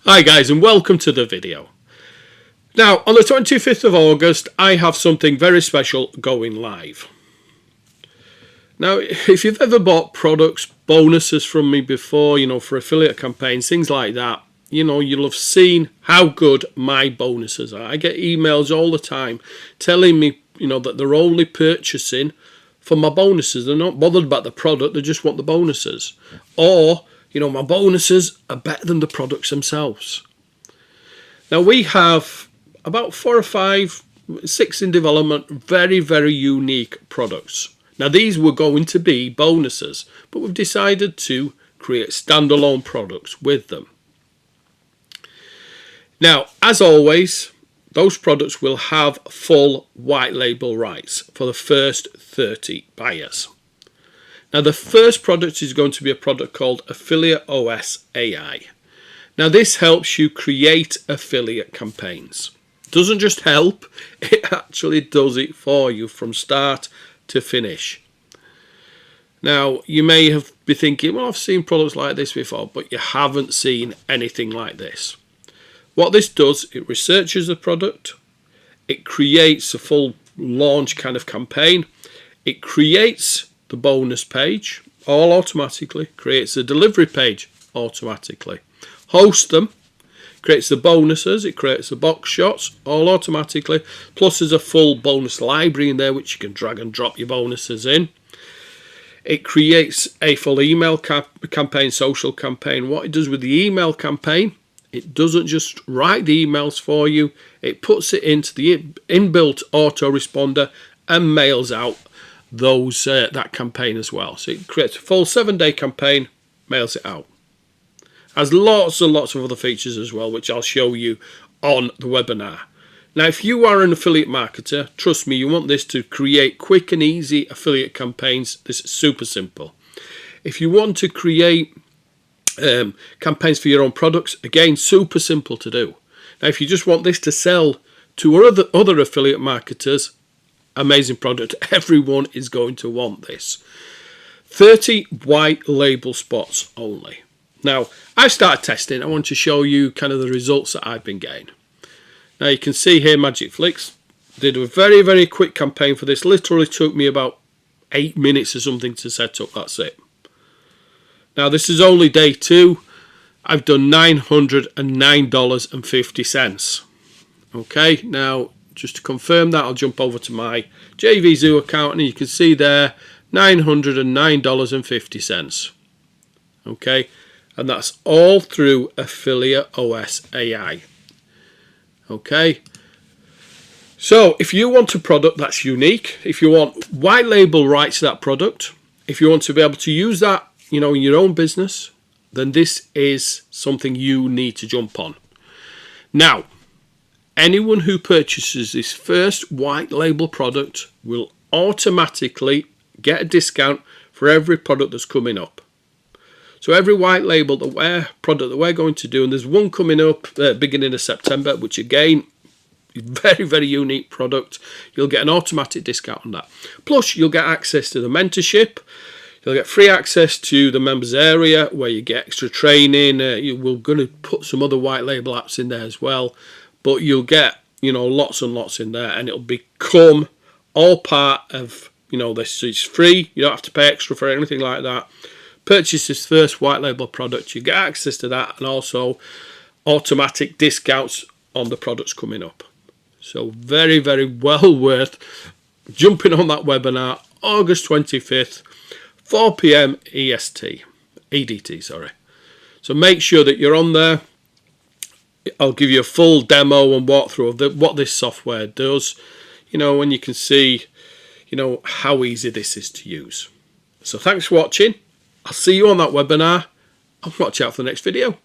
Hi guys, and welcome to the video. Now on the 25th of August I have something very special going live. Now if you've ever bought products, bonuses from me before, for affiliate campaigns, things like that, you'll have seen how good my bonuses are. I get emails all the time telling me that they're only purchasing for my bonuses. They're not bothered about the product, they just want the bonuses. Or my bonuses are better than the products themselves. Now we have about 4 or 5, 6 in development, very, very unique products. Now these were going to be bonuses, but we've decided to create standalone products with them. Now, as always, those products will have full white label rights for the first 30 buyers. Now the first product is going to be a product called Affiliate OS AI. Now this helps you create affiliate campaigns. It doesn't just help, it actually does it for you from start to finish. Now you may be thinking, well, I've seen products like this before, but you haven't seen anything like this. What this does, it researches the product, it creates a full launch kind of campaign, it creates the bonus page all automatically, creates the delivery page automatically, hosts them, creates the bonuses, it creates the box shots all automatically, plus there's a full bonus library in there which you can drag and drop your bonuses in. It creates a full email campaign, social campaign. What it does with the email campaign, it doesn't just write the emails for you, it puts it into the inbuilt autoresponder and mails out those that campaign as well. So it creates a full 7-day campaign, mails it out. Has lots and lots of other features as well, which I'll show you on the webinar. Now if you are an affiliate marketer, trust me, you want this to create quick and easy affiliate campaigns. This is super simple. If you want to create campaigns for your own products, again, super simple to do. Now if you just want this to sell to other affiliate marketers, amazing product, everyone is going to want this. 30 white label spots only. Now I've started testing. I want to show you kind of the results that I've been getting. Now you can see here Magic Flicks did a very, very quick campaign for this. Literally took me about 8 minutes or something to set up. That's it. Now this is only day 2. I've done $909.50. Okay, now just to confirm that, I'll jump over to my JVZoo account and you can see there $909.50. Okay, and that's all through Affiliate OS AI. Okay, so if you want a product that's unique, if you want white label rights to that product, if you want to be able to use that in your own business, then this is something you need to jump on. Now anyone who purchases this first white label product will automatically get a discount for every product that's coming up. So every white label product that we're going to do, and there's one coming up beginning of September, which again, very, very unique product, you'll get an automatic discount on that. Plus you'll get access to the mentorship, you'll get free access to the members area where you get extra training. We're going to put some other white label apps in there as well, but you'll get lots and lots in there, and it'll become all part of this. So it's free, you don't have to pay extra for anything like that. Purchase this first white label product, you get access to that, and also automatic discounts on the products coming up. So very, very well worth jumping on that webinar, August 25th, 4 PM EDT, sorry. So make sure that you're on there. I'll give you a full demo and walkthrough of what this software does, and you can see, how easy this is to use. So thanks for watching. I'll see you on that webinar, and watch out for the next video.